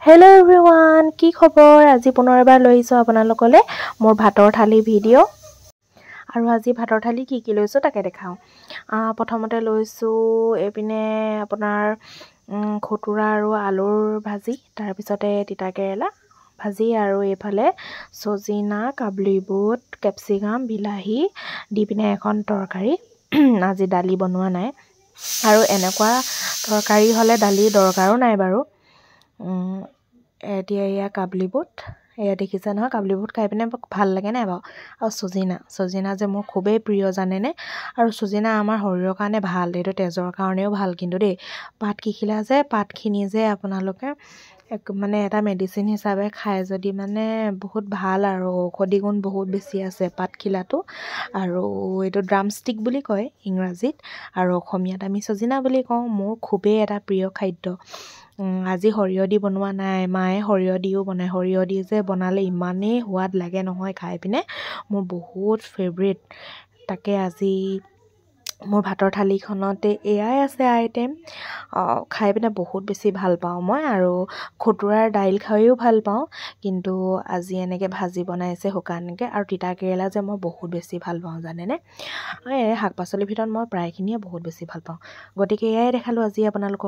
hello everyone की खबर আজি পুনৰ এবাৰ লৈছো আপোনালোকলে মোৰ ভাতৰ থালি ভিডিও আৰু আজি ভাতৰ থালি কি লৈছো তাকে দেখাও প্ৰথমতে লৈছো এপিনে আপোনাৰ খুতুৰা আৰু আলুৰ ভাজি তাৰ পিছতে তিতা কেৰেলা ভাজি আৰু এফালে সজিনা কাবলি বুট ক্যাপসিকাম বিলাহী দি পিনে এখন তৰকাৰী আজি দালি বনোৱা নাই আৰু এনেকুৱা তৰকাৰী হলে দালি দৰকাৰো নাই বাৰু এতিয়া ইয়া কাবলি বুট এয়া দেখিছা নহয় কাবলি বুট খাই পিনে ভাল লাগে না বাৰু আৰু সজিনা যে মোৰ খুবেই প্ৰিয় জানেনে আৰু সজিনা আমাৰ শৰীৰৰ কাৰণে ভাল এটো তেজৰ কাৰণেও ভাল কিন্তু দেই পাতখিলা যে পাতখিনি যে আপোনালোকে মানে এটা মেডিসিন হিচাপে খায় যদি মানে বহুত ভাল আৰু ঔষধি গুণ বহুত বেছি আছে পাতখিলাটো আৰু এটো ড্ৰামষ্টিক বুলি কয় ইংৰাজীত আৰু অসমীয়াত আমি সজিনা বুলি কওঁ মোৰ খুবেই এটা প্ৰিয় খাদ্য আজি সৰিয়হ দি বনোৱা নাই মায়ে সৰিয়হ দিও বনায় সৰিয়হ দি যে বনালে ইমানেই সোৱাদ লাগে নহয় খাই পিনে মোৰ বহুত ফেভাৰিট তাকে আজি মোৰ ভাতৰ থালিখনতে এয়াই আছে আইটেম খাই পিনে বহুত বেছি ভাল পাওঁ মই আৰু খুতুৰাৰ দাইল খাইও ভাল পাওঁ কিন্তু আজি এনেকে ভাজি বনাইছে শুকানকে আৰু তিতা কেৰেলা যে মই বহুত বেছি ভাল পাওঁ জানেনে এই শাক পাচলিৰ ভিতৰত মই প্ৰায়খিনিয়ে বহুত বেছি ভাল পাওঁ গতিকে এয়াই দেখালো আজি আপোনালোকক